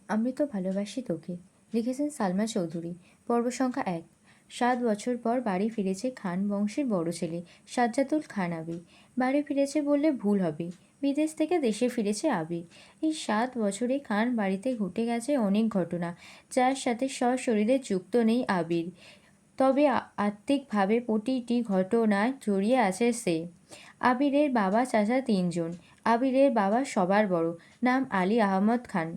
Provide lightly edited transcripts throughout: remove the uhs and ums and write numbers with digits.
আমি তো ভালোবাসি তোকে। লিখেছেন সালমা চৌধুরী। পর্ব সংখ্যা ১। ৭ বছর পর বাড়ি ফিরেছে খান বংশের বড় ছেলে সাজ্জাদুল খান আবির। বাড়ি ফিরেছে বললে ভুল হবে। বিদেশ থেকে দেশে ফিরেছে আবির। এই ৭ বছরে খান বাড়িতে ঘটে গেছে অনেক ঘটনা, যার সাথে সশরীরে যুক্ত নেই আবির। তবে আত্মিকভাবে প্রতিটি ঘটনায় জড়িয়ে আছে সে। আবিরের বাবা চাচা ৩ জন। আবিরের বাবা সবার বড়, নাম আলী আহমদ খান।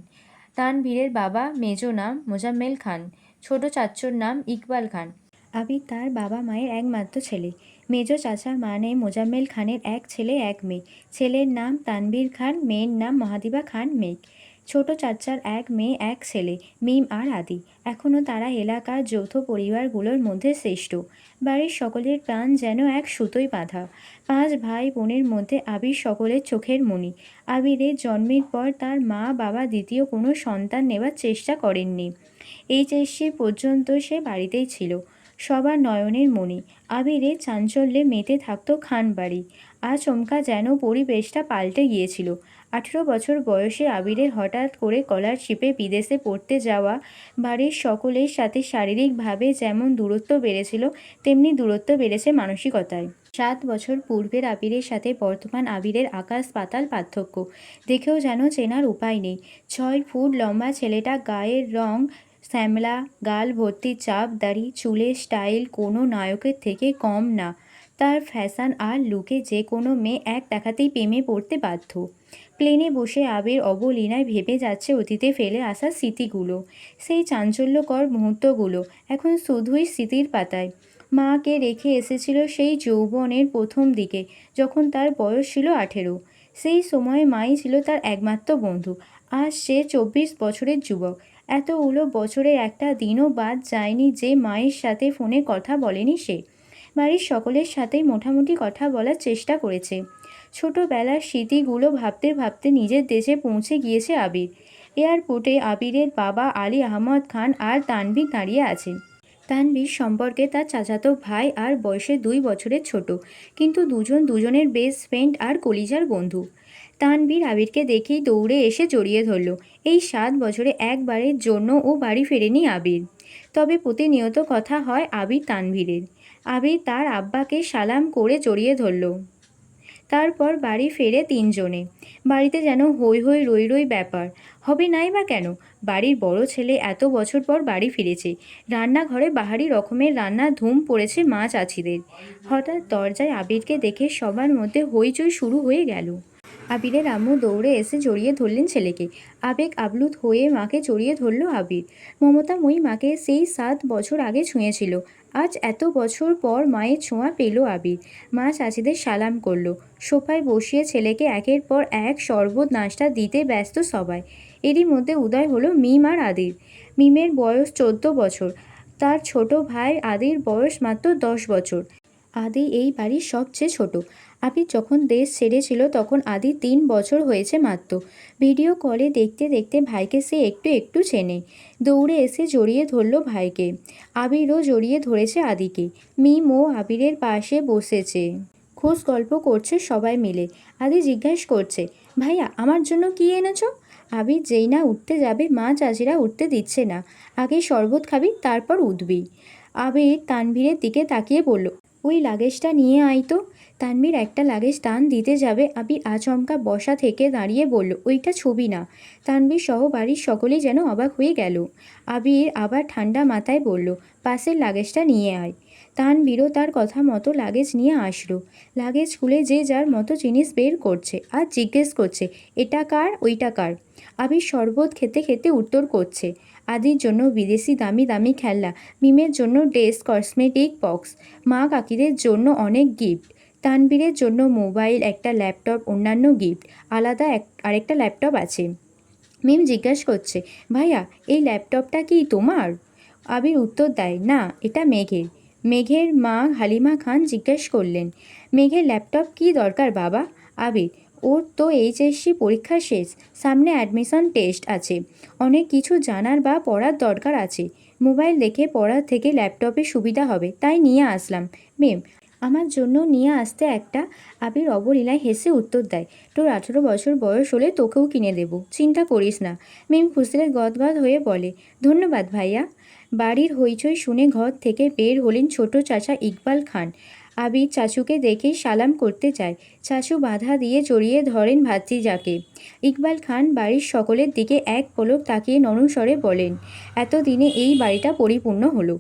তানভীরের বাবা মেজো নাম মোজাম্মেল খান। ছোট চাচ্চুর নাম ইকবাল খান। আবির তার বাবা মায়ের একমাত্র ছেলে। মেজো চাচা মানে মোজাম্মেল খানের এক ছেলে এক মেয়ে। ছেলের নাম তানভীর খান, মেয়ের নাম মহাদিবা খান মেঘ। ছোট চাচার এক মেয়ে এক ছেলে, মিম আর আদি। এখনও তারা এলাকার যৌথ পরিবারগুলোর মধ্যে শ্রেষ্ঠ। বাড়ির সকলের প্রাণ যেন এক সুতোয় বাঁধা। ৫ ভাই বোনের মধ্যে আবির সকলের চোখের মণি। আবিরের জন্মের পর তার মা বাবা দ্বিতীয় কোনো সন্তান নেবার চেষ্টা করেননি। এইচএসসি পর্যন্ত সে বাড়িতেই ছিল, সবার নয়নের মণি। আবিরের চাঞ্চল্যে মেতে থাকতো খান বাড়ি। আচমকা যেন পরিবেশটা পাল্টে গিয়েছিল। ১৮ বছর বয়সে আবিরের হঠাৎ করে স্কলারশিপে বিদেশে পড়তে যাওয়া। বাড়ির সকলের সাথে শারীরিকভাবে যেমন দূরত্ব বেড়েছিল, তেমনি দূরত্ব বেড়েছে মানসিকতায়। ৭ বছর পূর্বের আবিরের সাথে বর্তমান আবিরের আকাশ পাতাল পার্থক্য। দেখেও যেন চেনার উপায় নেই। ৬ ফুট লম্বা ছেলেটা, গায়ের রং শ্যামলা, গাল ভর্তি চাপ দাড়ি, চুলের স্টাইল কোনো নায়কের থেকে কম না। তার ফ্যাশন আর লুকে যে কোনো মেয়ে এক দেখাতেই প্রেমে পড়তে বাধ্য। প্লেনে বসে আবির অবলীলায় ভেবে যাচ্ছে অতীতে ফেলে আসা স্মৃতিগুলো। সেই চাঞ্চল্যকর মুহূর্তগুলো এখন শুধুই স্মৃতির পাতায়। মাকে রেখে এসেছিল সেই যৌবনের প্রথম দিকে, যখন তার বয়স ছিল ১৮। সেই সময় মাই ছিল তার একমাত্র বন্ধু। আজ সে ২৪ বছরের যুবক। এতগুলো বছরের একটা দিনও বাদ যায়নি যে মায়ের সাথে ফোনে কথা বলেনি সে। বাড়ির সকলের সাথেই মোটামুটি কথা বলার চেষ্টা করেছে। ছোটবেলার স্মৃতিগুলো ভাবতে ভাবতে নিজের দেশে পৌঁছে গিয়েছে আবির। এয়ারপোর্টে আবিরের বাবা আলী আহমদ খান আর তানভীর দাঁড়িয়ে আছেন। তানভীর সম্পর্কে তার চাচাতো ভাই আর বয়সে ২ বছরের ছোট, কিন্তু দুজন দুজনের বেস্ট ফ্রেন্ড আর কলিজার বন্ধু। তানভীর আবিরকে দেখেই দৌড়ে এসে জড়িয়ে ধরল। এই ৭ বছরে একবারের জন্য ও বাড়ি ফেরেনি আবির। তবে প্রতিনিয়ত কথা হয় আবির তানভীরের। আবির তার আব্বাকে সালাম করে জড়িয়ে ধরল। তারপর বাড়ি ফেরে ৩ জনে। বাড়িতে যেন হৈ হৈ রই রই ব্যাপার। হবে নাই বা কেন? বাড়ির বড় ছেলে এত বছর পর বাড়ি ফিরেছে। রান্নাঘরে বাহারি রকমের রান্না ধুম পড়েছে মা চাচিদের। হঠাৎ দরজায় আবিরকে দেখে সবার মধ্যে হইচই শুরু হয়ে গেল। আবিরের আম্মু দৌড়ে এসে জড়িয়ে ধরলেন ছেলেকে। আবেগ আপ্লুত হয়ে মাকে জড়িয়ে ধরল আবির। মমতাময়ী মাকে সেই ৭ বছর আগে ছুঁয়েছিল। আজ এত বছর পর মায়ের ছোঁয়া পেল আবির। মা চাচিদের সালাম করল। সোফায় বসিয়ে ছেলেকে একের পর এক শরবত নাশতা দিতে ব্যস্ত সবাই। এরই মধ্যে উদয় হলো মিম আর আদির। মিমের বয়স ১৪ বছর। তার ছোট ভাই আদির বয়স মাত্র ১০ বছর। আদি এই বাড়ির সবচেয়ে ছোট। আবির যখন দেশ ছেড়েছিল তখন আদি ৩ বছর হয়েছে মাত্র। ভিডিও কলে দেখতে দেখতে ভাইকে সে একটু একটু চেনে। দৌড়ে এসে জড়িয়ে ধরল ভাইকে। আবিরও জড়িয়ে ধরেছে আদিকে। মিম ও আবিরের পাশে বসেছে। খোশ গল্প করছে সবাই মিলে। আদি জিজ্ঞেস করছে, ভাইয়া আমার জন্য কি এনেছো? আবির যেই না উঠতে যাবে মা চাচিরা উঠতে দিচ্ছে না। আগে শরবত খাবি, তারপর উঠবি। আবির তানভীরের দিকে তাকিয়ে বলল, ওই লাগেজটা নিয়ে আয় তো। তানভীর একটা লাগেজ টান দিতে যাবে, আবির আচমকা বসা থেকে দাঁড়িয়ে বলল, ওইটা ছবি না। তানভীর সহ বাড়ির সকলেই যেন অবাক হয়ে গেল। আবির আবার ঠান্ডা মাথায় বলল, পাশের লাগেজটা নিয়ে আয়। তানভীরও তার কথা মতো লাগেজ নিয়ে আসলো। লাগেজ খুলে যে যার মতো জিনিস বের করছে আর জিজ্ঞেস করছে, এটা কার ওইটা কার। আবির শরবত খেতে খেতে উত্তর করছে, আদির জন্য বিদেশি দামি দামি খেলনা, মিমের জন্য ড্রেস, কসমেটিক বক্স, মা কাকিদের জন্য অনেক গিফট, তানভীরের জন্য মোবাইল, একটা ল্যাপটপ, অন্যান্য গিফট। আলাদা আরেকটা ল্যাপটপ আছে। মিম জিজ্ঞাসা করছে, ভাইয়া এই ল্যাপটপটা কি তোমার? আবির উত্তর দেয়, না এটা মেঘের। মেঘের মা হালিমা খান জিজ্ঞেস করলেন, মেঘের ল্যাপটপ কি দরকার বাবা? আবির, ওর তো এইচএসসি পরীক্ষা শেষ, সামনে অ্যাডমিশন টেস্ট আছে, অনেক কিছু জানার বা পড়ার দরকার আছে। মোবাইল দেখে পড়ার থেকে ল্যাপটপে সুবিধা হবে, তাই নিয়ে আসলাম। মেম, আমার জন্য নিয়ে আসতে একটা। আবির অবলীলায় হেসে উত্তর দেয়, তোর 18 বছর বয়স হলে তোকেও কিনে দেব, চিন্তা করিস না। মিম খুশিতে গদগদ হয়ে বলে, ধন্যবাদ ভাইয়া। বাড়ির হইচই শুনে ঘর থেকে বের হলেন ছোট চাচা ইকবাল খান। আবির চাচুকে দেখেই সালাম করতে চায়। চাচু বাধা দিয়ে জড়িয়ে ধরেন ভাতিজাকে। ইকবাল খান বাড়ির সকলের দিকে এক পলক তাকিয়ে নরম স্বরে বলেন, এতদিনে এই বাড়িটা পরিপূর্ণ হলো।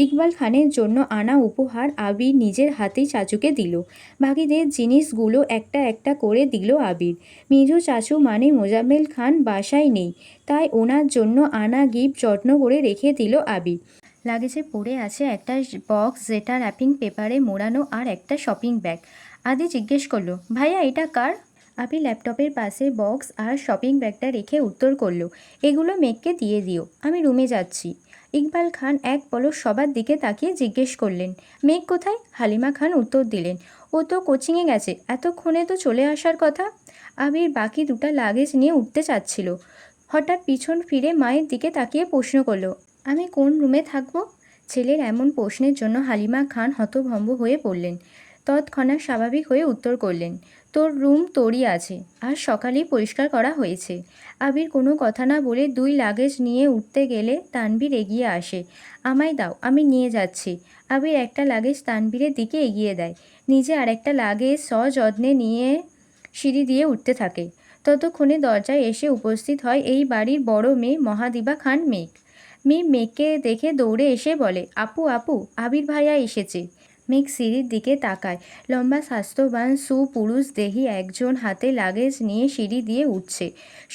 ইকবাল খানের জন্য আনা উপহার আবির নিজের হাতেই চাচুকে দিল। বাকিদের জিনিসগুলো একটা একটা করে দিল আবির। মেজো চাচু মানে মোজাম্মেল খান বাসায় নেই, তাই ওনার জন্য আনা গিফট যত্ন করে রেখে দিল আবির। লাগেজে পড়ে আছে একটা বক্স যেটা র্যাপিং পেপারে মোড়ানো আর একটা শপিং ব্যাগ। আদি জিজ্ঞেস করলো, ভাইয়া এটা কার? আবির ল্যাপটপের পাশে বক্স আর শপিং ব্যাগটা রেখে উত্তর করলো, এগুলো মেঘকে দিয়ে দিও, আমি রুমে যাচ্ছি। ইকবাল খান এক পলক সবার দিকে তাকিয়ে জিজ্ঞেস করলেন, মেঘ কোথায়? হালিমা খান উত্তর দিলেন, ও তো কোচিংয়ে গেছে, এতক্ষণে তো চলে আসার কথা। আবির বাকি দুটা লাগেজ নিয়ে উঠতে চাচ্ছিল, হঠাৎ পিছন ফিরে মায়ের দিকে তাকিয়ে প্রশ্ন করলো, আমি কোন রুমে থাকবো? ছেলের এমন প্রশ্নের জন্য হালিমা খান হতভম্ব হয়ে পড়লেন। তৎক্ষণাৎ স্বাভাবিক হয়ে উত্তর করলেন, তোর রুম তোরই আছে, আর সকালেই পরিষ্কার করা হয়েছে। আবির কোনো কথা না বলে দুই লাগেজ নিয়ে উঠতে গেলে তানভীর এগিয়ে আসে, আমায় দাও, আমি নিয়ে যাচ্ছি। আবির একটা লাগেজ তানভীরের দিকে এগিয়ে দেয়, নিজে আরেকটা লাগেজ সযত্নে নিয়ে সিঁড়ি দিয়ে উঠতে থাকে। ততক্ষণে দরজায় এসে উপস্থিত হয় এই বাড়ির বড় মেয়ে মহাদিবা খান মেঘ। মেঘকে দেখে দৌড়ে এসে বলে, আপু আপু, আবির ভাইয়া এসেছে। মেঘ সিঁড়ির দিকে তাকায়, লম্বা স্বাস্থ্যবান সুপুরুষ দেহি একজন হাতে লাগেজ নিয়ে সিঁড়ি দিয়ে উঠছে,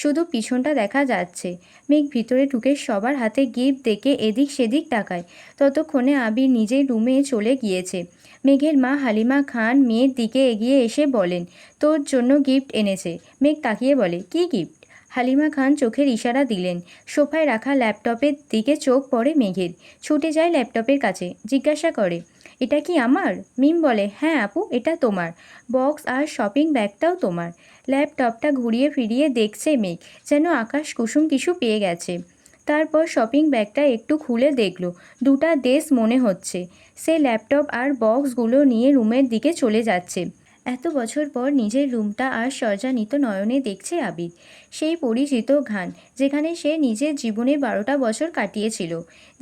শুধু পিছনটা দেখা যাচ্ছে। মেঘ ভিতরে ঢুকে সবার হাতে গিফট দেখে এদিক সেদিক তাকায়। ততক্ষণে আবির নিজেই রুমে চলে গিয়েছে। মেঘের মা হালিমা খান মেয়ের দিকে এগিয়ে এসে বলেন, তোর জন্য গিফট এনেছে। মেঘ তাকিয়ে বলে, কি গিফট? হালিমা খান চোখের ইশারা দিলেন। সোফায় রাখা ল্যাপটপের দিকে চোখ পড়ে মেঘের, ছুটে যায় ল্যাপটপের কাছে, জিজ্ঞাসা করে, এটা কি আমার? মিম বলে, হ্যাঁ আপু, এটা তোমার। বক্স আর শপিং ব্যাগটাও তোমার। ল্যাপটপটা ঘুরিয়ে ফিরিয়ে দেখছে মেঘ, যেন আকাশ কুসুম কিছু পেয়ে গেছে। তারপর শপিং ব্যাগটা একটু খুলে দেখলো, দুটা ড্রেস মনে হচ্ছে। সে ল্যাপটপ আর বক্সগুলো নিয়ে রুমের দিকে চলে যাচ্ছে। এত বছর পর নিজের রুমটা আর সর্জানিত নয়নে দেখছে আবির। সেই পরিচিত ঘান, যেখানে সে নিজের জীবনে 12টা বছর কাটিয়েছিল।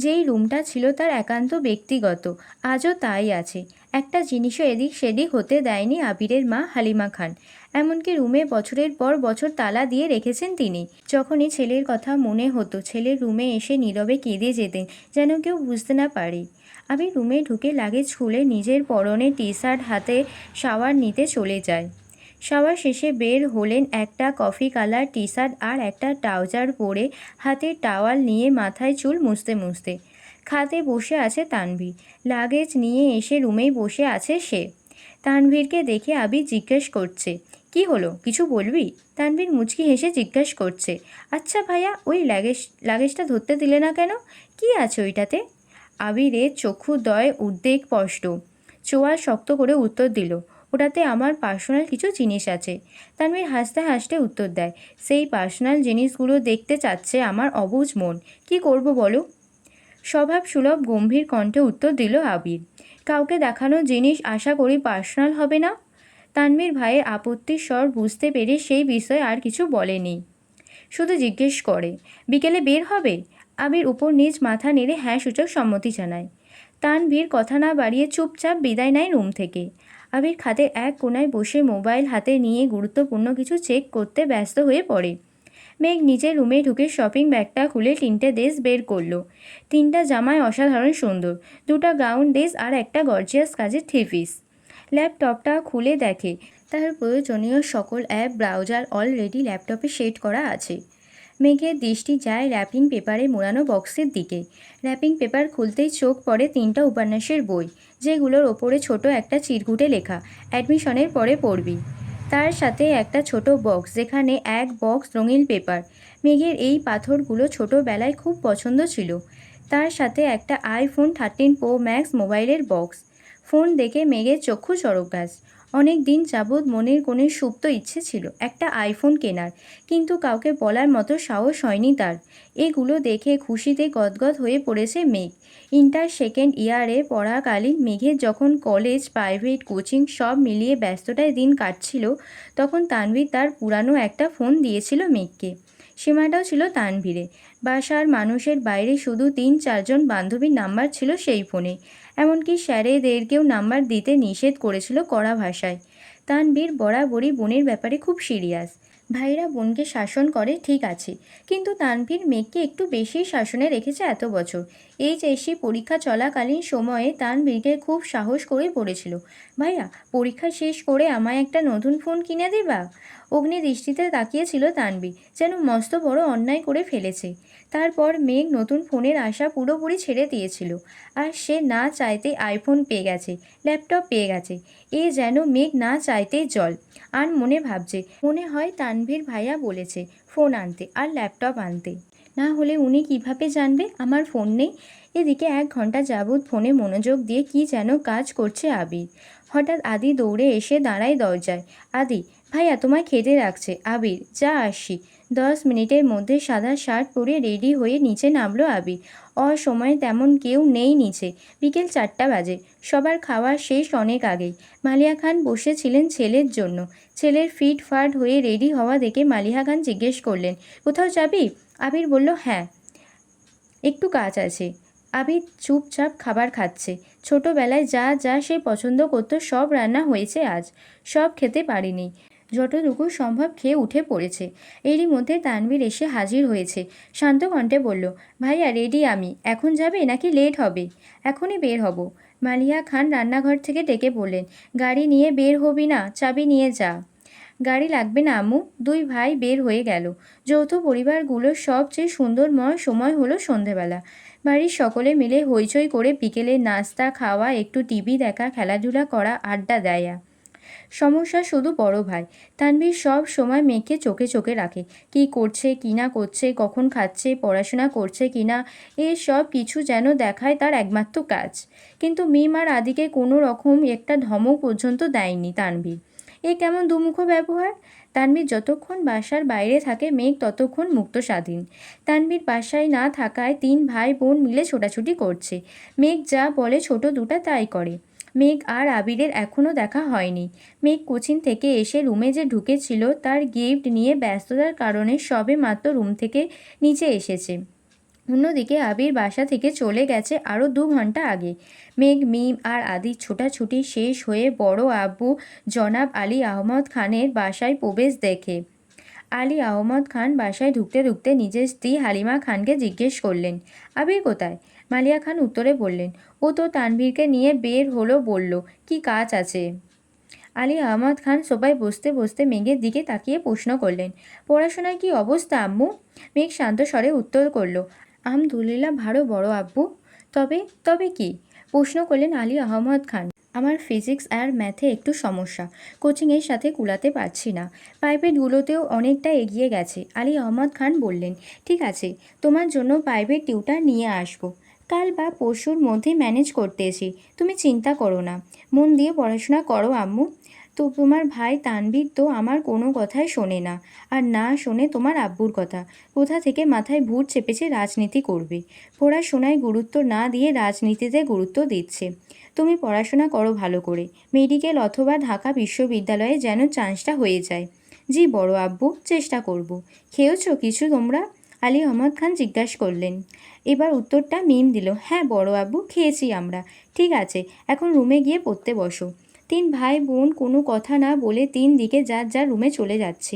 যেই রুমটা ছিল তার একান্ত ব্যক্তিগত, আজও তাই আছে। একটা জিনিসও এদিক সেদিক হতে দেয়নি আবিরের মা হালিমা খান। এমনকি রুমে বছরের পর বছর তালা দিয়ে রেখেছেন তিনি। যখনই ছেলের কথা মনে হতো, ছেলের রুমে এসে নীরবে কেঁদে যেতেন, যেন কেউ বুঝতে না পারে। আবির রুমে ঢুকে লাগেজ খুলে নিজের পরনে টি শার্ট হাতে শাওয়ার নিতে চলে যায়। শাওয়ার শেষে বের হলেন একটা কফি কালার টি শার্ট আর একটা ট্রাউজার পরে, হাতে টাওয়াল নিয়ে মাথায় চুল মুছতে মুছতে। খাটে বসে আছে তানভীর, লাগেজ নিয়ে এসে রুমেই বসে আছে সে। তানভীরকে দেখে আবির জিজ্ঞেস করছে, কি হলো, কিছু বলবি? তানভীর মুচকি হেসে জিজ্ঞেস করছে, আচ্ছা ভাইয়া, ওই লাগেজটা ধরতে দিলে না কেন? কি আছে ওইটাতে? আবিরের চক্ষুদ্বয় উদ্বেগ স্পষ্ট, চোয়াল শক্ত করে উত্তর দিল, ওটাতে আমার পার্সোনাল কিছু জিনিস আছে। তানভীর হাসতে হাসতে উত্তর দেয়, সেই পার্সোনাল জিনিসগুলো দেখতে চাচ্ছে আমার অবুঝ মন, কি করব বলো? স্বভাব সুলভ গম্ভীর কণ্ঠে উত্তর দিল আবির, কাউকে দেখানো জিনিস আশা করি পার্সোনাল হবে না। তানভীর ভাইয়ের আপত্তির স্বর বুঝতে পেরে সেই বিষয়ে আর কিছু বলেনি, শুধু জিজ্ঞেস করে, বিকেলে বের হবে? আবির উপর নিজ মাথা নেড়ে হ্যাঁ সূচক সম্মতি জানায়। তানভীর কথা না বাড়িয়ে চুপচাপ বিদায় নেয় রুম থেকে। আবির খাটের এক কোণায় বসে মোবাইল হাতে নিয়ে গুরুত্বপূর্ণ কিছু চেক করতে ব্যস্ত হয়ে পড়ে। মেঘ নিজের রুমে ঢুকে শপিং ব্যাগটা খুলে 3টে ড্রেস বের করলো। 3টা জামায় অসাধারণ সুন্দর, 2টা গাউন ড্রেস আর একটা গর্জিয়াস কাজের 3 পিস। ল্যাপটপটা খুলে দেখে তার প্রয়োজনীয় সকল অ্যাপ ব্রাউজার অলরেডি ল্যাপটপে সেট করা আছে। মেঘের দৃষ্টি যায় র্যাপিং পেপারে মোড়ানো বক্সের দিকে। র্যাপিং পেপার খুলতেই চোখ পড়ে 3টা উপন্যাসের বই, যেগুলোর ওপরে ছোট একটা চিরকুটে লেখা, অ্যাডমিশনের পরে পড়বি। তার সাথে একটা ছোট বক্স, যেখানে এক বক্স রঙিন পেপার। মেঘের এই পাথরগুলো ছোটোবেলায় খুব পছন্দ ছিল। তার সাথে একটা iPhone 13 Pro Max মোবাইলের বক্স। ফোন দেখে মেঘের চক্ষু চড়ক গাছ। অনেক দিন যাবৎ মনের কোণে সুপ্ত ইচ্ছে ছিল একটা আইফোন কেনার, কিন্তু কাউকে বলার মতো সাহস হয়নি তার। এগুলো দেখে খুশিতে গদগদ হয়ে পড়েছে মেঘ। ইন্টার সেকেন্ড ইয়ারে পড়াকালীন মেঘের যখন কলেজ, প্রাইভেট, কোচিং সব মিলিয়ে ব্যস্ততায় দিন কাটছিল, তখন তানভীর তার পুরানো একটা ফোন দিয়েছিল মেঘকে। সীমাটাও ছিল তানভীরে। বাসার মানুষের বাইরে শুধু ৩-৪ জন বান্ধবীর নাম্বার ছিল সেই ফোনে। এমনকি স্যারেদেরকেও নাম্বার দিতে নিষেধ করেছিল কড়া ভাষায়। তানভীর বরাবরই বোনের ব্যাপারে খুব সিরিয়াস। ভাইরা বোনকে শাসন করে ঠিক আছে, কিন্তু তানভীর মেঘকে একটু বেশি শাসনে রেখেছে এত বছর। এইচএসসি পরীক্ষা চলাকালীন সময়ে তানভীরকে খুব সাহস করে পড়েছিল, ভাইয়া পরীক্ষা শেষ করে আমায় একটা নতুন ফোন কিনে দেবা? অগ্নি দৃষ্টিতে তাকিয়েছিল তানভীর, যেন মস্ত বড় অন্যায় করে ফেলেছে। তারপর মেঘ নতুন ফোনের আশা পুরোপুরি ছেড়ে দিয়েছিল। আর সে না চাইতেই আইফোন পেয়ে গেছে, ল্যাপটপ পেয়ে গেছে। এ যেন মেঘ না চাইতেই জল। আর মনে ভাবছে, মনে হয় তানভীর ভাইয়া বলেছে ফোন আনতে আর ল্যাপটপ আনতে, না হলে উনি কিভাবে জানবে আমার ফোন নেই। এদিকে 1 ঘন্টা যাবৎ ফোনে মনোযোগ দিয়ে কি যেন কাজ করছে আবির। হঠাৎ আদি দৌড়ে এসে দাঁড়ায় দরজায়। আদি, ভাইয়া তোমায় খেতে রাখছে। আবির, যা আসছি। 10 মিনিটের মধ্যে সাদা শার্ট পরে রেডি হয়ে নিচে নামলো আবির। অসময়ে তেমন কেউ নেই নিচে। বিকেল 4টা বাজে। সবার খাওয়া শেষ অনেক আগেই। মালিয়া খান বসেছিলেন ছেলের জন্য। ছেলের ফিটফাট হয়ে রেডি হওয়া দেখে মালিহা খান জিজ্ঞেস করলেন, কোথাও যাবি? আবির বলল, হ্যাঁ, একটু কাজ আছে। আবির চুপচাপ খাবার খাচ্ছে। ছোটবেলায় যা যা সে পছন্দ করতো সব রান্না হয়েছে আজ। সব খেতে পারিনি, যতটুকু সম্ভব খেয়ে উঠে পড়েছে। এরই মধ্যে তানভীর এসে হাজির হয়েছে। শান্ত কণ্ঠে বলল, ভাইয়া রেডি আমি। এখন যাবে নাকি লেট হবে? এখনই বের হব। মালিয়া খান রান্নাঘর থেকে ডেকে বললেন, গাড়ি নিয়ে বের হবি না? চাবি নিয়ে যা। গাড়ি লাগবে না আম্মু। দুই ভাই বের হয়ে গেল। যৌথ পরিবারগুলোর সবচেয়ে সুন্দরময় সময় হলো সন্ধেবেলা। বাড়ির সকলে মিলে হইচই করে বিকেলে নাস্তা খাওয়া, একটু টিভি দেখা, খেলাধুলা করা, আড্ডা দেয়া। সমস্যা শুধু বড় ভাই। তানভীর সব সময় মেয়েকে চোখে চোখে রাখে। কি করছে কি না করছে, কখন খাচ্ছে, পড়াশোনা করছে কি না, সব কিছু যেন দেখায় তার একমাত্র কাজ। কিন্তু মিম আর আদিকে কোনো রকম একটা ধমক পর্যন্ত দেয়নি তানভীর। এ কেমন দুমুখো ব্যবহার? তানভীর যতক্ষণ বাসার বাইরে থাকে মেঘ ততক্ষণ মুক্ত স্বাধীন। তানভীর বাসায় না থাকায় 3 ভাই বোন মিলে ছোটাছুটি করছে। মেঘ যা বলে ছোট দুটা তাই করে। মেঘ আর আবিরের এখনও দেখা হয়নি। মেঘ কোচিং থেকে এসে রুমে যে ঢুকেছিল তার গিফট নিয়ে ব্যস্ততার কারণে সবে মাত্র রুম থেকে নিচে এসেছে। অন্যদিকে আবির বাসা থেকে চলে গেছে আরও 2 ঘন্টা আগে। মেঘ, মিম আর আদির ছোটাছুটি শেষ হয়ে বড় আব্বু জনাব আলী আহমদ খানের বাসায় প্রবেশ দেখে। আলী আহমদ খান বাসায় ঢুকতে ঢুকতে নিজের স্ত্রী হালিমা খানকে জিজ্ঞেস করলেন, আবির কোথায়? মালিয়া খান উত্তরে বললেন, ও তো তানভীরকে নিয়ে বের হলো, বলল কি কাজ আছে। আলী আহমদ খান সোফায় বসতে বসতে মেঘের দিকে তাকিয়ে প্রশ্ন করলেন, পড়াশোনার কি অবস্থা আম্মু? মেঘ শান্ত স্বরে উত্তর করল, আলহামদুলিল্লাহ ভালো বড় আব্বু। তবে তবে কি? প্রশ্ন করলেন আলী আহমদ খান। আমার ফিজিক্স আর ম্যাথে একটু সমস্যা, কোচিংয়ের সাথে কুলাতে পারছি না। প্রাইভেটগুলোতেও অনেকটা এগিয়ে গেছে। আলী আহমদ খান বললেন, ঠিক আছে, তোমার জন্য প্রাইভেট টিউটার নিয়ে আসবো। কাল বা পরশুর মধ্যে ম্যানেজ করতেছি, তুমি চিন্তা করো না। মন দিয়ে পড়াশোনা করো আম্মু। তো তোমার ভাই তানভীর তো আমার কোনো কথাই শোনে না, আর না শোনে তোমার আব্বুর কথা। কোথা থেকে মাথায় ভূত চেপেছে রাজনীতি করবে। পড়াশোনায় গুরুত্ব না দিয়ে রাজনীতিতে গুরুত্ব দিচ্ছে। তুমি পড়াশোনা করো ভালো করে, মেডিকেল অথবা ঢাকা বিশ্ববিদ্যালয়ে যেন চান্সটা হয়ে যায়। জি বড় আব্বু, চেষ্টা করব। খেয়েছো কিছু তোমরা? আলী আহমদ খান জিজ্ঞাসা করলেন। এবার উত্তরটা মিম দিল, হ্যাঁ বড় আব্বু, খেয়েছি আমরা। ঠিক আছে, এখন রুমে গিয়ে পড়তে বসো। 3 ভাই বোন কোনো কথা না বলে 3 দিকে যার যার রুমে চলে যাচ্ছে।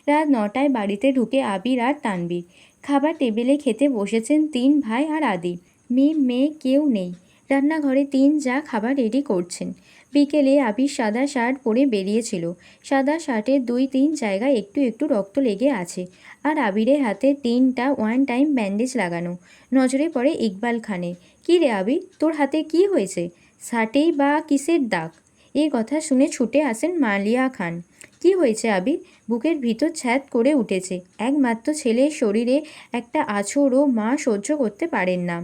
রাত 9টায় বাড়িতে ঢুকে আবির আর তানভীর। খাবার টেবিলে খেতে বসেছেন 3 ভাই আর আদি। মিম, মেয়ে কেউ নেই। রান্নাঘরে 3 যা খাবার রেডি করছেন। বিকেলে আবির সাদা শার্ট পরে বেরিয়েছিল। সাদা শার্টের 2-3 জায়গায় একটু একটু রক্ত লেগে আছে। আর আবিরের হাতে 3টা 1 টাইম ব্যান্ডেজ লাগানো। নজরে পড়ে ইকবাল খানের। কী রে আবির, তোর হাতে কি হয়েছে? শার্টেই বা কিসের দাগ? এই কথা শুনে ছুটে আসেন মালিয়া খান। কি হয়েছে আবির? বুকের ভিতর ছ্যাদ করে উঠেছে। একমাত্র ছেলের শরীরে একটা আঁচড়ও মা সহ্য করতে পারেন না।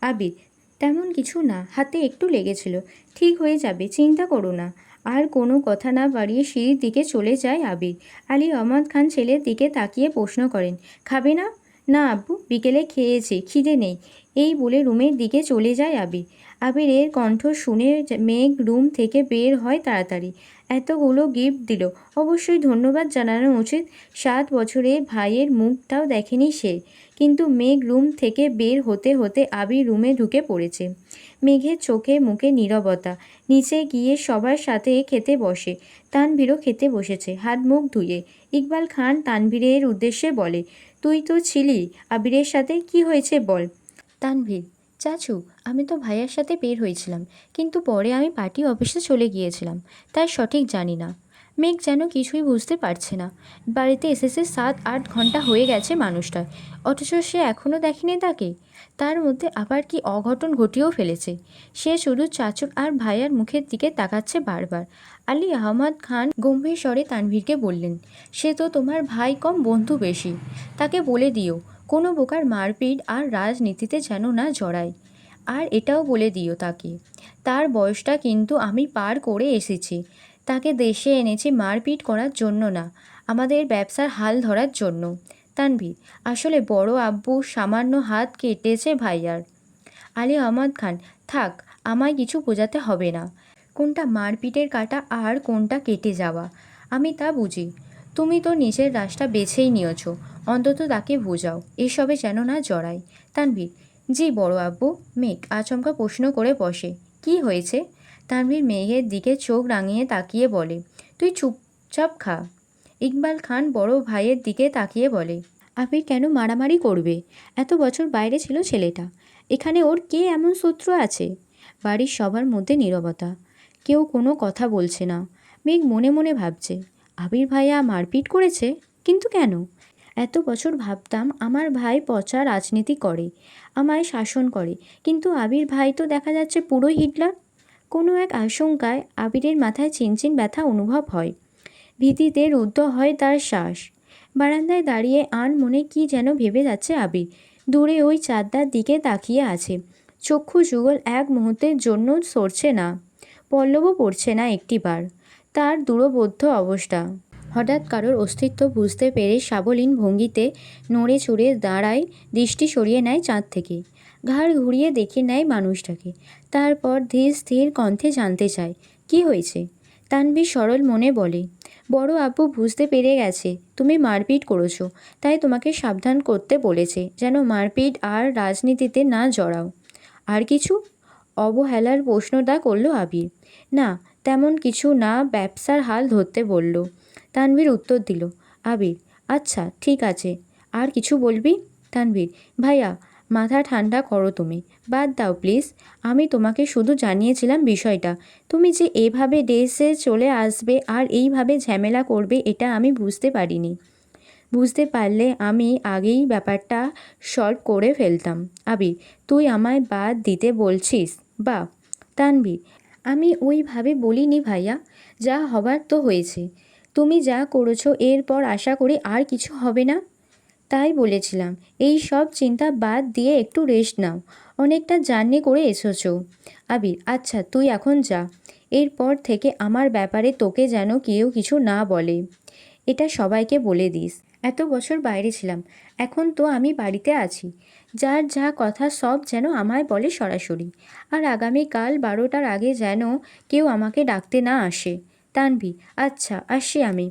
আবির, তেমন কিছু না, হাতে একটু লেগেছিল, ঠিক হয়ে যাবে, চিন্তা করো না। আর কোনো কথা না বাড়িয়ে সিঁড়ির দিকে চলে যায় আবির। আলী আহমদ খান ছেলের দিকে তাকিয়ে প্রশ্ন করেন, খাবে না? না আব্বু, বিকেলে খেয়েছি, খিদে নেই, এই বলে রুমের দিকে চলে যায় আবির। আবিরের কণ্ঠ শুনে মেঘ রুম থেকে বের হয় তাড়াতাড়ি। এতগুলো গিফট দিল, অবশ্যই ধন্যবাদ জানানো উচিত। 7 বছরের ভাইয়ের মুখটাও দেখেনি সে। কিন্তু মেঘ রুম থেকে বের হতে হতে আবির রুমে ঢুকে পড়েছে। মেঘের চোখে মুখে নীরবতা। নিচে গিয়ে সবার সাথে খেতে বসে। তানভীরও খেতে বসেছে, হাত মুখ ধুয়ে। ইকবাল খান তানভীরের উদ্দেশ্যে বলে, তুই তো ছিলি আবিরের সাথে, কি হয়েছে বল? তানভীর, চাচু, আমি তো ভাইয়ার সাথে বের হয়েছিলাম, কিন্তু পরে আমি পার্টি অফিসে চলে গিয়েছিলাম, তাই সঠিক জানি না। মেঘ যেন কিছুই বুঝতে পারছে না। বাড়িতে এসেছে 7-8 ঘন্টা হয়ে গেছে মানুষটার, অথচ সে এখনও দেখেনি তাকে। তার মধ্যে আবার কি অঘটন ঘটিয়েও ফেলেছে। সে শুধু চাচুর আর ভাইয়ার মুখের দিকে তাকাচ্ছে বারবার। আলী আহমদ খান গম্ভীর স্বরে তানভীরকে বললেন, সে তো তোমার ভাই কম বন্ধু বেশি, তাকে বলে দিও কোনো প্রকার মারপিট আর রাজনীতিতে যেন না জড়ায়। আর এটাও বলে দিও তাকে, তার বয়সটা কিন্তু আমি পার করে এসেছি। তাকে দেশে এনেছি মারপিট করার জন্য না, আমাদের ব্যবসার হাল ধরার জন্য। তানভীর, আসলে বড় আব্বু সামান্য হাত কেটেছে ভাইয়ার। আলী আহমদ খান, থাক, আমায় কিছু বোঝাতে হবে না। কোনটা মারপিটের কাঁটা আর কোনটা কেটে যাওয়া আমি তা বুঝি। তুমি তো নিজের রাস্তা বেছেই নিয়েছ, অন্তত তাকে বোঝাও এসবে যেন না জড়ায়। তানভীর, জি বড় আব্বু। মেঘ আচমকা প্রশ্ন করে বসে, কি হয়েছে? তানভীর মেঘের দিকে চোখ রাঙিয়ে তাকিয়ে বলে, তুই চুপচাপ খা। ইকবাল খান বড় ভাইয়ের দিকে তাকিয়ে বলে, আবির কেন মারামারি করবে? এত বছর বাইরে ছিল ছেলেটা, এখানে ওর কে এমন শত্রু আছে? বাড়ির সবার মধ্যে নীরবতা, কেউ কোনো কথা বলছে না। মেঘ মনে মনে ভাবছে, আবির ভাইয়া মারপিট করেছে, কিন্তু কেন? এত বছর ভাবতাম আমার ভাই পচা রাজনীতি করে, আমায় শাসন করে, কিন্তু আবির ভাই তো দেখা যাচ্ছে পুরোই হিটলার। কোনো এক আশঙ্কায় আবিরের মাথায় চিনচিন ব্যথা অনুভব হয়। ভীতিতে রুদ্ধ হয় তার শ্বাস। বারান্দায় দাঁড়িয়ে আনমনে কি যেন ভেবে যাচ্ছে আবির। দূরে ওই চাঁদটার দিকে তাকিয়ে আছে। চক্ষু যুগল এক মুহূর্তের জন্য সরছে না, পল্লবও পড়ছে না একটিবার। তার দূরবোধ্য অবস্থা। হঠাৎ কারোর অস্তিত্ব বুঝতে পেরে সাবলীন ভঙ্গিতে নড়ে চড়ে দাঁড়ায়, দৃষ্টি সরিয়ে নেয় চাঁদ থেকে। ঘাড় ঘুরিয়ে দেখে নেয় মানুষটাকে। তারপর ধীর স্থির কণ্ঠে জানতে চায়, কি হয়েছে? তানভীর সরল মনে বলে, বড় আব্বু বুঝতে পেরে গেছে তুমি মারপিট করেছো, তাই তোমাকে সাবধান করতে বলেছে যেন মারপিট আর রাজনীতিতে না জড়াও। আর কিছু? অবহেলার প্রশ্নটা করল আবির। না, তেমন কিছু না, ব্যবসার হাল ধরতে বলল। তানভীর উত্তর দিল, আবির, আচ্ছা ঠিক আছে, আর কিছু বলবি? তানভীর, ভাইয়া, মাথা ঠান্ডা করো তুমি, বাদ দাও প্লিজ। আমি তোমাকে শুধু জানিয়েছিলাম বিষয়টা। তুমি যে এভাবে ডেসে চলে আসবে আর এইভাবে ঝামেলা করবে এটা আমি বুঝতে পারিনি। বুঝতে পারলে আমি আগেই ব্যাপারটা সলভ করে ফেলতাম। আবির, তুই আমায় বাদ দিতে বলছিস? বা তানভীর, আমি ওইভাবে বলিনি ভাইয়া, যা হবার তো হয়েছে। তুমি যা করেছো এরপর আশা করি আর কিছু হবে না, তাই বলেছিলাম এই সব চিন্তা বাদ দিয়ে একটু রেস্ট নাও, অনেকটা জার্নি করে এসেছো। আবির, আচ্ছা তুই এখন যা, এরপর থেকে আমার ব্যাপারে তোকে যেন কেউ কিছু না বলে, এটা সবাইকে বলে দিস। এত বছর বাইরে ছিলাম, এখন তো আমি বাড়িতে আছি, যার যা কথা সব যেন আমায় বলে সরাসরি। আর আগামীকাল 12টার আগে যেন কেউ আমাকে ডাকতে না আসে। তানভি, আচ্ছা আসি আমি।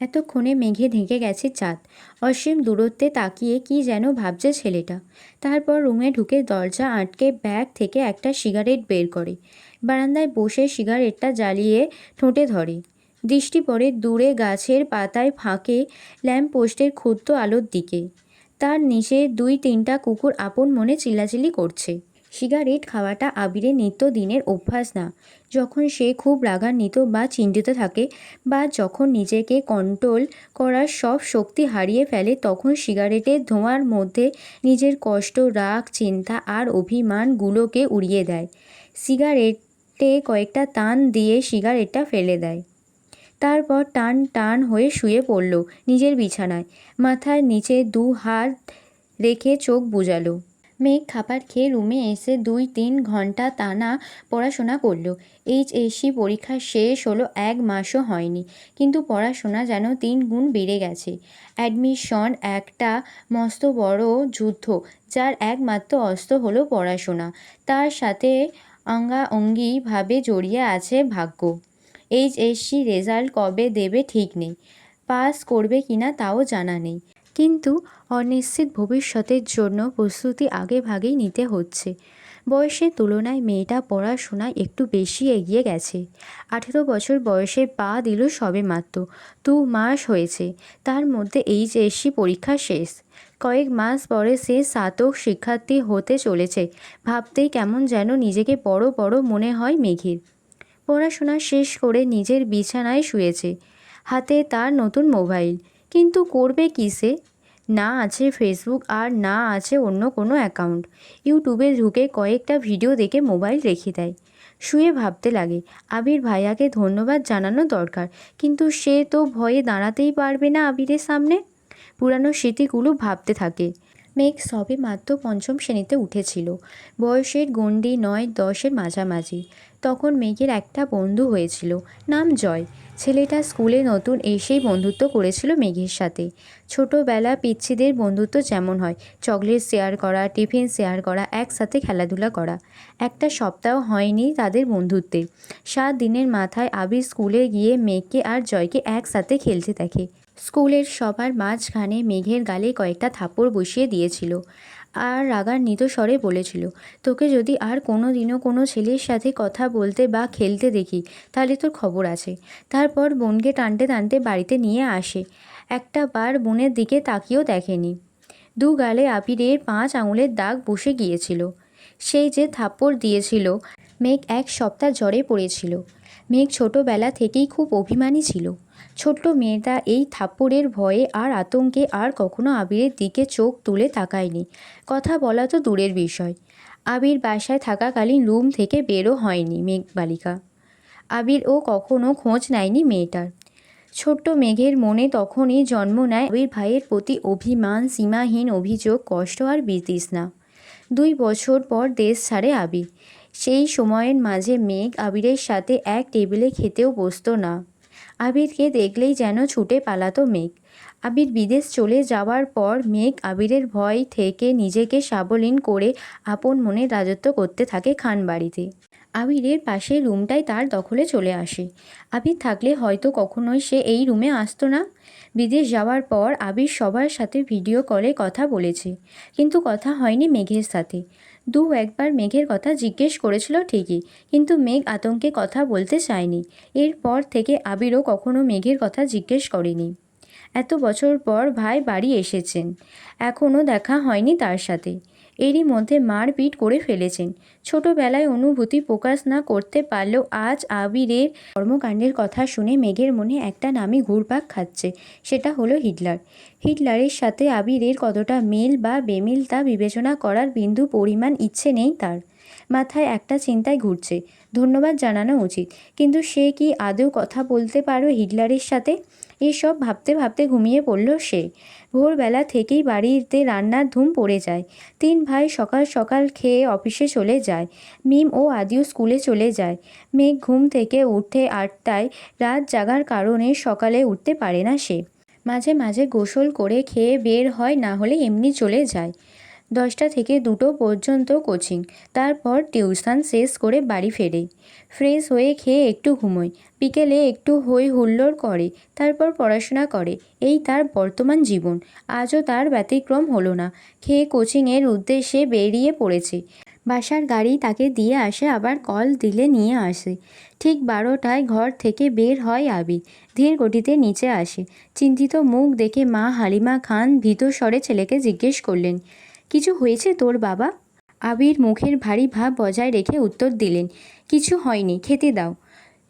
এতক্ষণে মেঘে ঢেকে গেছে চাঁদ। অসীম দূরত্বে তাকিয়ে কি যেন ভাবছে ছেলেটা। তারপর রুমে ঢুকে দরজা আটকে ব্যাগ থেকে একটা সিগারেট বের করে। বারান্দায় বসে সিগারেটটা জ্বালিয়ে ঠোঁটে ধরে। দৃষ্টি পড়ে দূরে গাছের পাতায় ফাঁকে ল্যাম্পপোস্টের ক্ষুদ্র আলোর দিকে। তার নিচে 2-3টা কুকুর আপন মনে চিল্লাচিল্লি করছে। সিগারেট খাওয়াটা আবিরের নিত্যদিনের অভ্যাস না। যখন সে খুব রাগান্বিত বা চিন্তিত থাকে, বা যখন নিজেকে কন্ট্রোল করার সব শক্তি হারিয়ে ফেলে, তখন সিগারেটের ধোঁয়ার মধ্যে নিজের কষ্ট, রাগ, চিন্তা আর অভিমানগুলোকে উড়িয়ে দেয়। সিগারেটে কয়েকটা টান দিয়ে সিগারেটটা ফেলে দেয়। তারপর টান টান হয়ে শুয়ে পড়ল নিজের বিছানায়। মাথার নিচে 2 হাত রেখে চোখ বুজালো। মেঘ খাবার খেয়ে রুমে এসে 2-3 ঘন্টা টানা পড়াশোনা করলো। এইচএসসি পরীক্ষা শেষ হলো 1 মাসও হয়নি, কিন্তু পড়াশোনা যেন 3 গুণ বেড়ে গেছে। অ্যাডমিশন একটা মস্ত বড় যুদ্ধ, যার একমাত্র অস্ত্র হলো পড়াশোনা। তার সাথে অঙ্গাঅঙ্গিভাবে জড়িয়ে আছে ভাগ্য। এইচএসসি রেজাল্ট কবে দেবে ঠিক নেই, পাস করবে কিনা তাও জানা নেই, কিন্তু অনিশ্চিত ভবিষ্যতের জন্য প্রস্তুতি আগেভাগেই নিতে হচ্ছে। বয়সের তুলনায় মেয়েটা পড়াশোনায় একটু বেশি এগিয়ে গেছে। 18 বছর বয়সে পা দিল সবেমাত্র। 2 মাস হয়েছে তার মধ্যে এইচএসসি পরীক্ষা শেষ। কয়েক মাস পরে সে স্নাতক শিক্ষার্থী হতে চলেছে। ভাবতেই কেমন যেন নিজেকে বড় বড় মনে হয় মেঘের। পড়াশোনা শেষ করে নিজের বিছানায় শুয়েছে, হাতে তার নতুন মোবাইল। কিন্তু করবে কী সে? না আছে ফেসবুক, আর না আছে অন্য কোনো অ্যাকাউন্ট। ইউটিউবে ঢুকে কয়েকটা ভিডিও দেখে মোবাইল রেখে দেয়। শুয়ে ভাবতে লাগে, আবির ভাইয়াকে ধন্যবাদ জানানো দরকার, কিন্তু সে তো ভয়ে দাঁড়াতেই পারবে না আবিরের সামনে। পুরানো স্মৃতিগুলো ভাবতে থাকে। মেঘ সবে মাত্র 5ম শ্রেণীতে উঠেছিল। বয়সের গণ্ডি 9-10-এর মাঝামাঝি। তখন মেঘের একটা বন্ধু হয়েছিল, নাম জয়। ছেলেটা স্কুলে নতুন এসেই বন্ধুত্ব করেছিল মেঘের সাথে। ছোটোবেলা পিচ্ছিদের বন্ধুত্ব যেমন হয়, চকলেট শেয়ার করা, টিফিন শেয়ার করা, একসাথে খেলাধুলা করা। একটা সপ্তাহ হয়নি তাদের বন্ধুত্বের। 7 দিনের মাথায় আবির স্কুলে গিয়ে মেঘকে আর জয়কে একসাথে খেলতে দেখে। স্কুলের সবার মাঝখানে মেঘের গালে কয়েকটা থাপ্পড় বসিয়ে দিয়েছিল, আর রাগান্বিত স্বরে বলেছিল, তোকে যদি আর কোনো দিনও কোনো ছেলের সাথে কথা বলতে বা খেলতে দেখি, তাহলে তোর খবর আছে। তারপর বোনকে টানতে টানতে বাড়িতে নিয়ে আসে। একটা বার বোনের দিকে তাকিয়েও দেখেনি। 2 গালে আবিরের 5 আঙুলের দাগ বসে গিয়েছিল। সেই যে থাপ্পড় দিয়েছিল। মেঘ 1 সপ্তাহ জ্বরে পড়েছিল। মেঘ ছোটোবেলা থেকেই খুব অভিমানী ছিল। ছোট্ট মেয়েটা এই থাপ্পড়ের ভয়ে আর আতঙ্কে আর কখনো আবিরের দিকে চোখ তুলে তাকায়নি। কথা বলা তো দূরের বিষয়, আবির বাসায় থাকাকালীন রুম থেকে বেরো হয়নি মেঘ বালিকা। আবিরও কখনো খোঁজ নেয়নি মেয়েটার। ছোট্ট মেঘের মনে তখনই জন্ম নেয় আবির ভাইয়ের প্রতি অভিমান, সীমাহীন অভিযোগ, কষ্ট আর বিতৃষ্ণা। 2 বছর পর দেশ ছাড়ে আবির। সেই সময়ের মাঝে মেঘ আবিরের সাথে এক টেবিলে খেতেও বসতো না। আবিরকে দেখলেই যেন ছুটে পালাতো মেঘ। আবির বিদেশ চলে যাওয়ার পর মেঘ আবিরের ভয় থেকে নিজেকে সাবলীন করে আপন মনে রাজত্ব করতে থাকে খানবাড়িতে। আবিরের পাশের রুমটাই তার দখলে চলে আসে। আবির থাকলে হয়তো কখনোই সে এই রুমে আসতো না। বিদেশ যাওয়ার পর আবির সবার সাথে ভিডিও কলে কথা বলেছে, কিন্তু কথা হয়নি মেঘের সাথে। 2-1 বার মেঘের কথা জিজ্ঞেস করেছিল ঠিকই, কিন্তু মেঘ আতঙ্কে কথা বলতে চায়নি। এরপর থেকে আবিরও কখনো মেঘের কথা জিজ্ঞেস করেনি। এত বছর পর ভাই বাড়ি এসেছেন, এখনও দেখা হয়নি তার সাথে। এরই মধ্যে মারপিট করে ফেলেছেন। ছোটবেলায় অনুভূতি প্রকাশ না করতে পারলেও আজ আবিরের কর্মকাণ্ডের কথা শুনে মেঘের মনে একটা নামই ঘুরপাক খাচ্ছে, সেটা হলো হিটলার। হিটলারের সাথে আবিরের কতটা মিল বা বেমিল তা বিবেচনা করার বিন্দু পরিমাণ ইচ্ছে নেই তার। মাথায় একটা চিন্তায় ঘুরছে, ধন্যবাদ জানানো উচিত, কিন্তু সে কি আদৌ কথা বলতে পারবে হিটলারের সাথে? এসব ভাবতে ভাবতে ঘুমিয়ে পড়ল সে। ভোরবেলা থেকেই বাড়িতে রান্নার ধুম পড়ে যায়। 3 ভাই সকাল সকাল খেয়ে অফিসে চলে যায়। মিম ও আদিও স্কুলে চলে যায়। মেঘ ঘুম থেকে উঠে 8টায়, রাত জাগার কারণে সকালে উঠতে পারে না সে। মাঝে মাঝে গোসল করে খেয়ে বের হয়, না হলে এমনি চলে যায়। 10টা থেকে 2টো পর্যন্ত কোচিং, তারপর টিউশন শেষ করে বাড়ি ফেরে। ফ্রেশ হয়ে খেয়ে একটু ঘুমোয়, বিকেলে একটু হই হুল্লোড় করে, তারপর পড়াশোনা করে। এই তার বর্তমান জীবন। আজও তার ব্যতিক্রম হলো না। খেয়ে কোচিংয়ের উদ্দেশ্যে বেরিয়ে পড়েছে। বাসার গাড়ি তাকে দিয়ে আসে, আবার কল দিলে নিয়ে আসে। ঠিক 12টায় ঘর থেকে বের হয় আবির। ধীর গতিতে নিচে আসে। চিন্তিত মুখ দেখে মা হালিমা খান ভীত স্বরে ছেলেকে জিজ্ঞেস করলেন, কিছু হয়েছে তোর বাবা? আবির মুখের ভারী ভাব বজায় রেখে উত্তর দিলেন, কিছু হয়নি, খেতে দাও।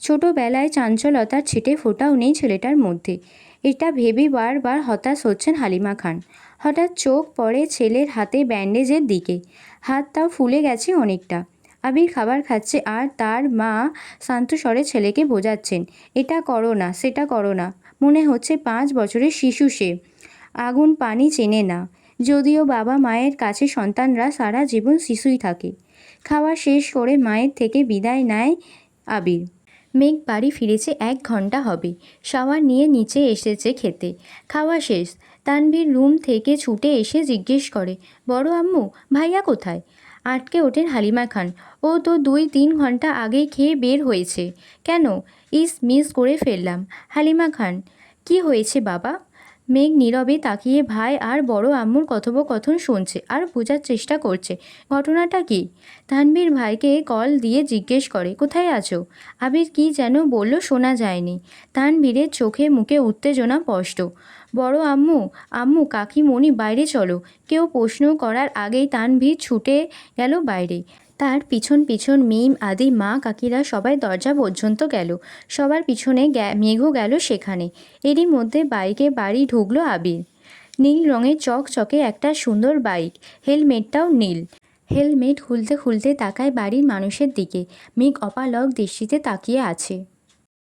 ছোটবেলায় চাঞ্চলতার ছিটে ফোটাও নেই ছেলেটার মধ্যে। এটা ভেবে বারবার হতাশ হচ্ছেন হালিমা খান। হঠাৎ চোখ পড়ে ছেলের হাতে ব্যান্ডেজের দিকে। হাতটাও ফুলে গেছে অনেকটা। আবির খাবার খাচ্ছে, আর তার মা শান্ত স্বরে ছেলেকে বোঝাচ্ছেন, এটা করো না, সেটা করো না। মনে হচ্ছে 5 বছরের শিশু সে। আগুন পানি চেনে না। যদিও বাবা মায়ের কাছে সন্তানরা সারা জীবন শিশুই থাকে। খাওয়া শেষ করে মায়ের থেকে বিদায় নেয় আবির। মেঘ বাড়ি ফিরেছে 1 ঘন্টা হবে। শাওয়ার নিয়ে নিচে এসেছে খেতে। খাওয়া শেষ। তানভীর রুম থেকে ছুটে এসে জিজ্ঞেস করে, বড় আম্মু, ভাইয়া কোথায়? আটকে ওঠেন হালিমা খান। ও তো 2-3 ঘন্টা আগেই খেয়ে বের হয়েছে। কেন? মিস করে ফেললাম। হালিমা খান, কি হয়েছে বাবা? মেঘ নীরবে তাকিয়ে ভাই আর বড় আম্মুর কথোপকথন শুনছে আর বোঝার চেষ্টা করছে ঘটনাটা কি। তানভীর ভাইকে কল দিয়ে জিজ্ঞেস করে, কোথায় আছো? আবির কি যেন বলল, শোনা যায়নি। তানভীরের চোখে মুখে উত্তেজনা স্পষ্ট। বড় আম্মু, আম্মু, কাকিমণি, বাইরে চলো। কেউ প্রশ্ন করার আগেই তানভীর ছুটে গেল বাইরে। তার পিছন পিছন মিম আদি মা কাকিরা সবাই দরজা পর্যন্ত গেল। সবার পিছনে মেঘও গেল সেখানে। এরই মধ্যে বাইকে বাড়ি ঢুকলো আবির। নীল রঙের চকচকে একটা সুন্দর বাইক, হেলমেটটাও নীল। হেলমেট খুলতে খুলতে তাকায় বাড়ির মানুষের দিকে। মেঘ অপালক দৃষ্টিতে তাকিয়ে আছে।